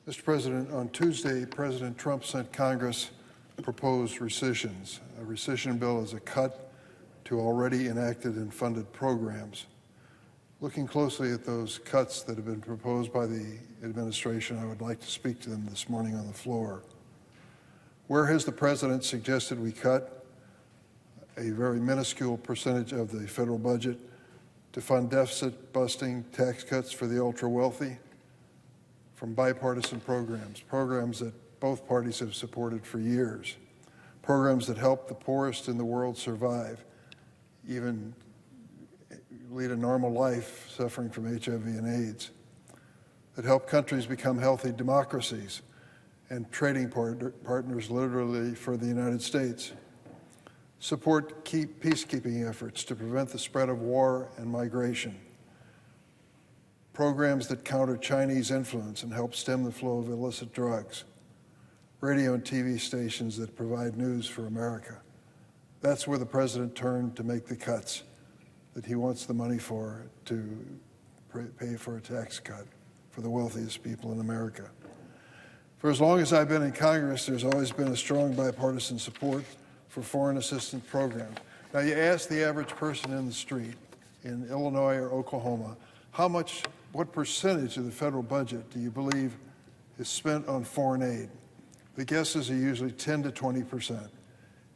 Mr. President, on Tuesday, President Trump sent Congress proposed rescissions. A rescission bill is a cut to already enacted and funded programs. Looking closely at those cuts that have been proposed by the administration, I would like to speak to them this morning on the floor. Where has the President suggested we cut a very minuscule percentage of the federal budget to fund deficit-busting tax cuts for the ultra-wealthy from bipartisan programs that both parties have supported for years, programs that help the poorest in the world survive, even lead a normal life suffering from HIV and AIDS, that help countries become healthy democracies and trading partners literally for the United States, support peacekeeping efforts to prevent the spread of war and migration, programs that counter Chinese influence and help stem the flow of illicit drugs, radio and TV stations that provide news for America. That's where the President turned to make the cuts that he wants the money for to pay for a tax cut for the wealthiest people in America. For as long as I've been in Congress, there's always been a strong bipartisan support for foreign assistance programs. Now, you ask the average person in the street in Illinois or Oklahoma, what percentage of the federal budget do you believe is spent on foreign aid? The guesses are usually 10 to 20%.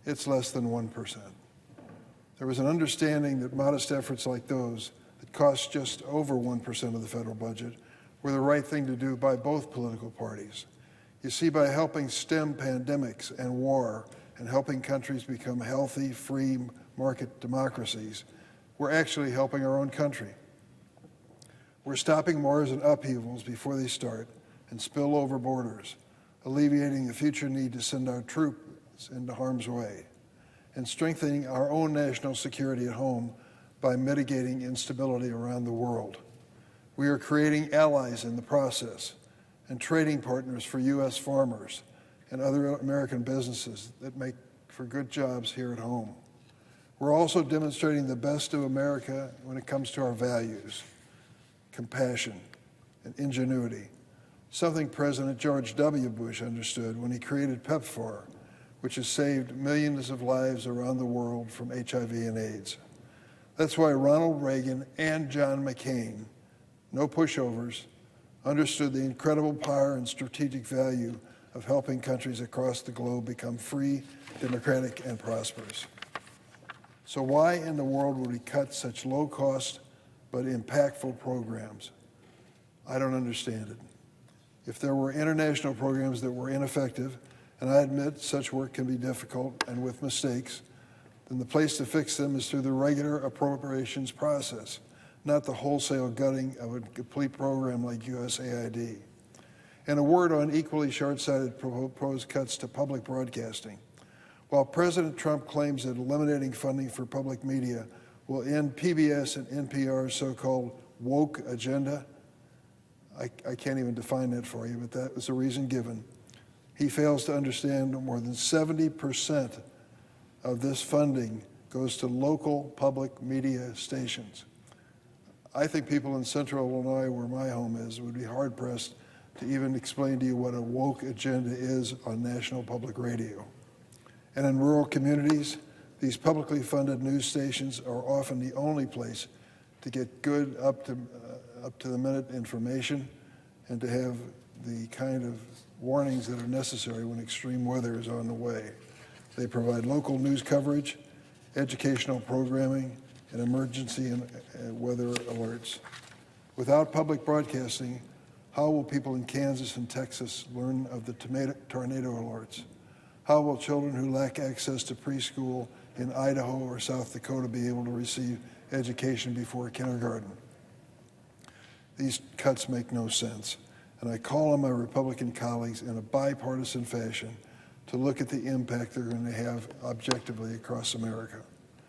It's less than 1%. There was an understanding that modest efforts like those that cost just over 1% of the federal budget were the right thing to do by both political parties. You see, by helping stem pandemics and war and helping countries become healthy, free market democracies, we're actually helping our own country. We're stopping wars and upheavals before they start and spill over borders, alleviating the future need to send our troops into harm's way, and strengthening our own national security at home by mitigating instability around the world. We are creating allies in the process and trading partners for U.S. farmers and other American businesses that make for good jobs here at home. We're also demonstrating the best of America when it comes to our values, compassion, and ingenuity, something President George W. Bush understood when he created PEPFAR, which has saved millions of lives around the world from HIV and AIDS. That's why Ronald Reagan and John McCain, no pushovers, understood the incredible power and strategic value of helping countries across the globe become free, democratic, and prosperous. So why in the world would we cut such low-cost but impactful programs? I don't understand it. If there were international programs that were ineffective, and I admit such work can be difficult and with mistakes, then the place to fix them is through the regular appropriations process, not the wholesale gutting of a complete program like USAID. And a word on equally short-sighted proposed cuts to public broadcasting. While President Trump claims that eliminating funding for public media will end PBS and NPR's so-called woke agenda, I can't even define that for you, but that was the reason given. He fails to understand that more than 70% of this funding goes to local public media stations. I think people in central Illinois, where my home is, would be hard-pressed to even explain to you what a woke agenda is on national public radio. And in rural communities, these publicly funded news stations are often the only place to get good, up-to-the-minute information and to have the kind of warnings that are necessary when extreme weather is on the way. They provide local news coverage, educational programming, and emergency and weather alerts. Without public broadcasting, how will people in Kansas and Texas learn of the tornado alerts? How will children who lack access to preschool in Idaho or South Dakota be able to receive education before kindergarten? These cuts make no sense, and I call on my Republican colleagues in a bipartisan fashion to look at the impact they're going to have objectively across America.